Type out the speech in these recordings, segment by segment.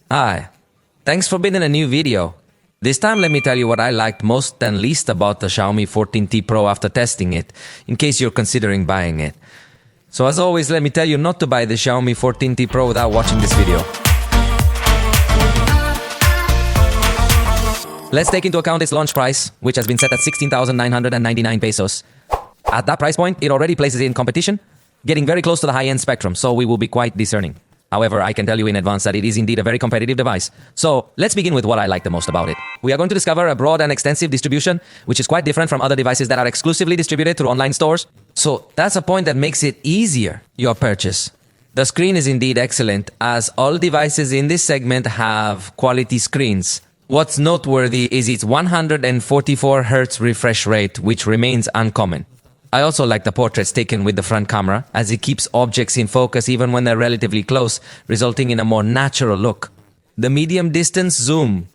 Hi, thanks for being in a new video. This time let me tell you what I liked most and least about the Xiaomi 14T Pro after testing it, in case you're considering buying it. So as always, let me tell you not to buy the Xiaomi 14T Pro without watching this video. Let's take into account its launch price, which has been set at 16,999 pesos. At that price point, it already places it in competition, getting very close to the high-end spectrum, so we will be quite discerning. However, I can tell you in advance that it is indeed a very competitive device. So let's begin with what I like the most about it. We are going to discover a broad and extensive distribution, which is quite different from other devices that are exclusively distributed through online stores. So that's a point that makes it easier, your purchase. The screen is indeed excellent, as all devices in this segment have quality screens. What's noteworthy is its 144 Hz refresh rate, which remains uncommon. I also like the portraits taken with the front camera, as it keeps objects in focus even when they're relatively close, resulting in a more natural look. The medium distance zoom.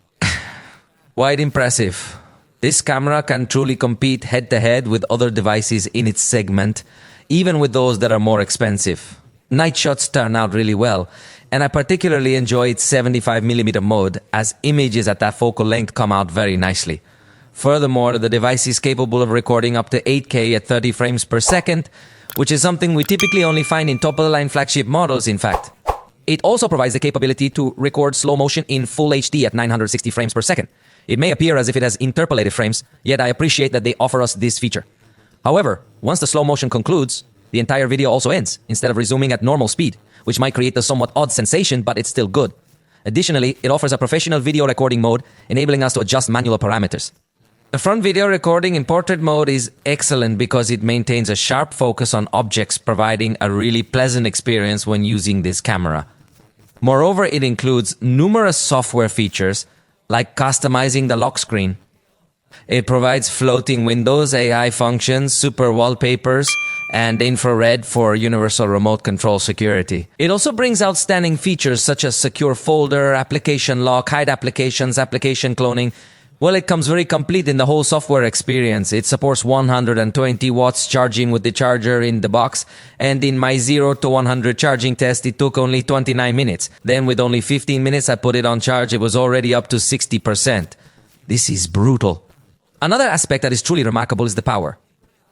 Quite impressive. This camera can truly compete head-to-head with other devices in its segment, even with those that are more expensive. Night shots turn out really well, and I particularly enjoy its 75mm mode, as images at that focal length come out very nicely. Furthermore, the device is capable of recording up to 8K at 30 frames per second, which is something we typically only find in top-of-the-line flagship models, in fact. It also provides the capability to record slow motion in full HD at 960 frames per second. It may appear as if it has interpolated frames, yet I appreciate that they offer us this feature. However, once the slow motion concludes, the entire video also ends, instead of resuming at normal speed, which might create a somewhat odd sensation, but it's still good. Additionally, it offers a professional video recording mode, enabling us to adjust manual parameters. The front video recording in portrait mode is excellent because it maintains a sharp focus on objects, providing a really pleasant experience when using this camera. Moreover, it includes numerous software features like customizing the lock screen. It provides floating windows, AI functions, super wallpapers, and infrared for universal remote control security. It also brings outstanding features such as secure folder, application lock, hide applications, application cloning. Well, it comes very complete in the whole software experience. It supports 120 watts charging with the charger in the box, and in my 0 to 100 charging test, it took only 29 minutes. Then with only 15 minutes I put it on charge, it was already up to 60%. This is brutal. Another aspect that is truly remarkable is the power.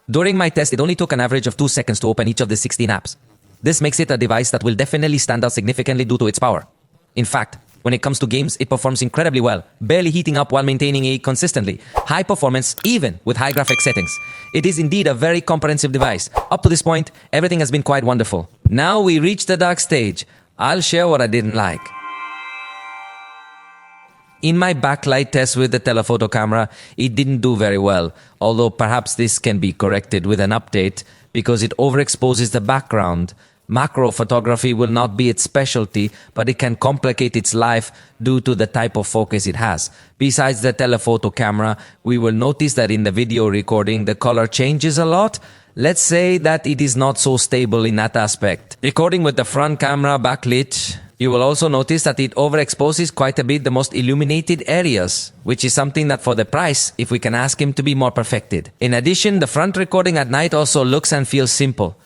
During my test, it only took an average of 2 seconds to open each of the 16 apps. This makes it a device that will definitely stand out significantly due to its power. In fact, when it comes to games, it performs incredibly well, barely heating up while maintaining a consistently high performance, even with high graphic settings. It is indeed a very comprehensive device. Up to this point, everything has been quite wonderful. Now we reach the dark stage. I'll share what I didn't like. In my backlight test with the telephoto camera, it didn't do very well, although perhaps this can be corrected with an update because it overexposes the background. Macro photography will not be its specialty, but it can complicate its life due to the type of focus it has. Besides the telephoto camera, we will notice that in the video recording, the color changes a lot. Let's say that it is not so stable in that aspect. Recording with the front camera backlit, you will also notice that it overexposes quite a bit the most illuminated areas, which is something that for the price, if we can ask him to be more perfected. In addition, the front recording at night also looks and feels simple.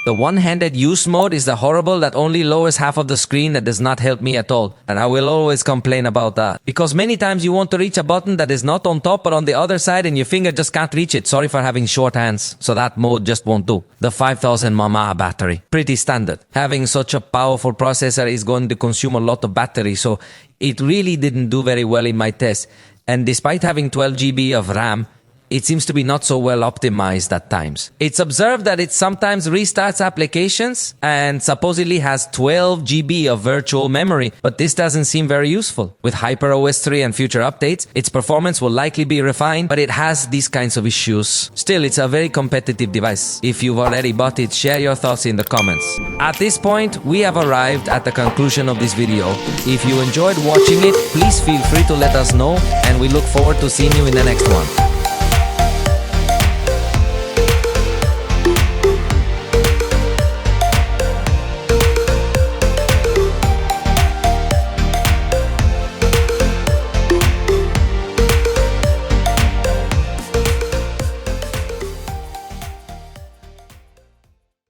The one-handed use mode is the horrible that only lowers half of the screen that does not help me at all. And I will always complain about that. Because many times you want to reach a button that is not on top but on the other side and your finger just can't reach it. Sorry for having short hands. So that mode just won't do. The 5000 mAh battery. Pretty standard. Having such a powerful processor is going to consume a lot of battery. So it really didn't do very well in my test. And despite having 12 GB of RAM, it seems to be not so well optimized at times. It's observed that it sometimes restarts applications and supposedly has 12 GB of virtual memory, but this doesn't seem very useful. With HyperOS 3 and future updates, its performance will likely be refined, but it has these kinds of issues. Still, it's a very competitive device. If you've already bought it, share your thoughts in the comments. At this point, we have arrived at the conclusion of this video. If you enjoyed watching it, please feel free to let us know, and we look forward to seeing you in the next one.